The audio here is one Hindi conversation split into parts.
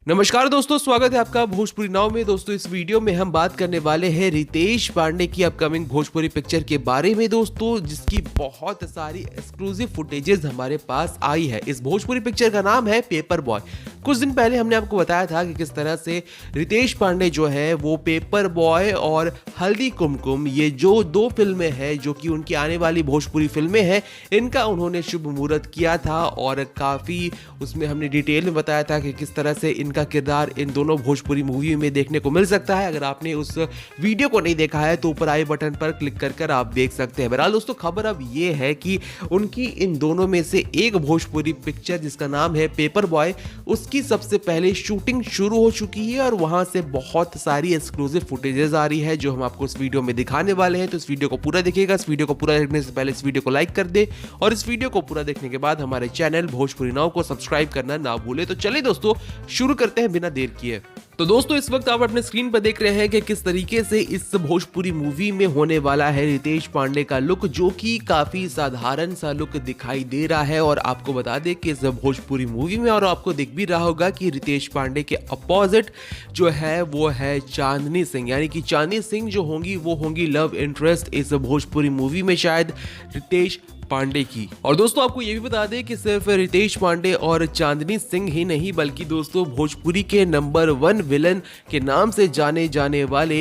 नमस्कार दोस्तों, स्वागत है आपका भोजपुरी नाव में। दोस्तों इस वीडियो में हम बात करने वाले हैं रितेश पांडे की अपकमिंग भोजपुरी पिक्चर के बारे में दोस्तों, जिसकी बहुत सारी एक्सक्लूसिव फुटेजेस हमारे पास आई है। इस भोजपुरी पिक्चर का नाम है पेपर बॉय। कुछ दिन पहले हमने आपको बताया था कि किस तरह से रितेश पांडे जो है वो पेपर बॉय और हल्दी कुमकुम, ये जो दो फिल्में हैं जो कि उनकी आने वाली भोजपुरी फिल्में हैं, इनका उन्होंने शुभ मुहूर्त किया था और काफ़ी उसमें हमने डिटेल में बताया था कि किस तरह से इनका किरदार इन दोनों भोजपुरी मूवी में देखने को मिल सकता है। अगर आपने उस वीडियो को नहीं देखा है तो ऊपर आई बटन पर क्लिक कर आप देख सकते हैं। बहरहाल दोस्तों, खबर अब ये है कि उनकी इन दोनों में से एक भोजपुरी पिक्चर जिसका नाम है पेपर बॉय, उसकी सबसे पहले शूटिंग शुरू हो चुकी है और वहां से बहुत सारी एक्सक्लूसिव फुटेजेस आ रही है जो हम आपको इस वीडियो में दिखाने वाले हैं। तो इस वीडियो को पूरा देखिएगा। इस वीडियो को पूरा देखने से पहले इस वीडियो को लाइक कर दे और इस वीडियो को पूरा देखने के बाद हमारे चैनल भोजपुरी नाव को सब्सक्राइब करना ना भूले। तो चलिए दोस्तों, शुरू करते हैं बिना देर किए। तो दोस्तों इस वक्त आप अपने स्क्रीन पर देख रहे हैं कि किस तरीके से इस भोजपुरी मूवी में होने वाला है रितेश पांडे का लुक, जो कि काफी साधारण सा लुक दिखाई दे रहा है। और आपको बता दें कि इस भोजपुरी मूवी में, और आपको दिख भी रहा होगा कि रितेश पांडे के अपोजिट जो है वो है चांदनी सिंह, यानी कि चांदनी सिंह जो होंगी वो होंगी लव इंटरेस्ट इस भोजपुरी मूवी में शायद रितेश पांडे की। और दोस्तों आपको ये भी बता दें कि सिर्फ रितेश पांडे और चांदनी सिंह ही नहीं, बल्कि दोस्तों भोजपुरी के नंबर 1 विलन के नाम से जाने जाने वाले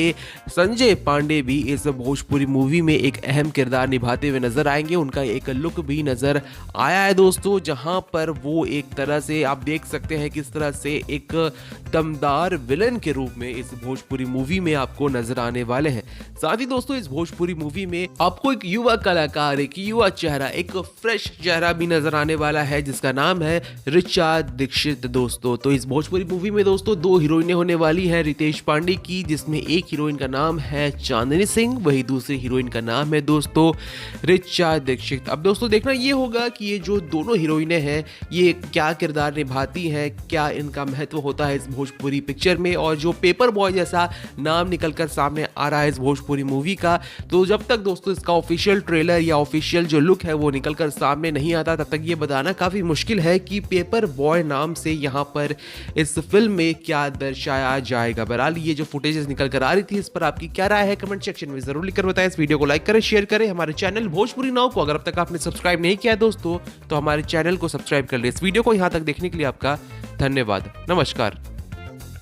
संजय पांडे भी इस भोजपुरी मूवी में एक अहम किरदार निभाते हुए नजर आएंगे। उनका एक लुक भी नजर आया है दोस्तों, जहां पर वो एक तरह से आप देख सकते हैं किस तरह से एक दमदार विलन के रूप में इस भोजपुरी मूवी में आपको नजर आने वाले हैं। साथ ही दोस्तों इस भोजपुरी मूवी में आपको एक युवा कलाकार, एक युवा चेहरा, एक फ्रेश चेहरा भी नजर आने वाला है जिसका नाम है ऋचा दीक्षित दोस्तों। तो इस भोजपुरी मूवी में दोस्तों 2 हीरोइनें होने वाली हैं रितेश पांडे की, जिसमें एक हीरोइन का नाम है चांदनी सिंह, वही दूसरी हीरोइन का नाम है दोस्तों ऋचा दीक्षित। अब दोस्तों देखना ये होगा कि ये जो दोनों हीरोइनें हैं ये क्या किरदार निभाती हैं, क्या इनका महत्व होता है इस भोजपुरी पिक्चर में। और जो पेपर बॉय जैसा नाम निकलकर सामने आ रहा है इस भोजपुरी मूवी का, तो जब तक दोस्तों इसका ऑफिशियल ट्रेलर या ऑफिशियल जो लुक है वो निकलकर सामने नहीं आता, तब तक ये बताना काफी मुश्किल है कि पेपर बॉय नाम से यहाँ पर इस फिल्म में क्या दर्शाया जाएगा। बहरहाल ये जो फुटेजेस निकल कर आ रही थी, इस पर आपकी क्या राय है कमेंट सेक्शन में जरूर लिखकर बताएं। इस वीडियो को लाइक करें, शेयर करें। हमारे चैनल भोजपुरी नाव को अगर अब तक आपने सब्सक्राइब नहीं किया दोस्तों, तो हमारे चैनल को सब्सक्राइब कर ले। इस वीडियो को यहाँ तक देखने के लिए आपका धन्यवाद। नमस्कार।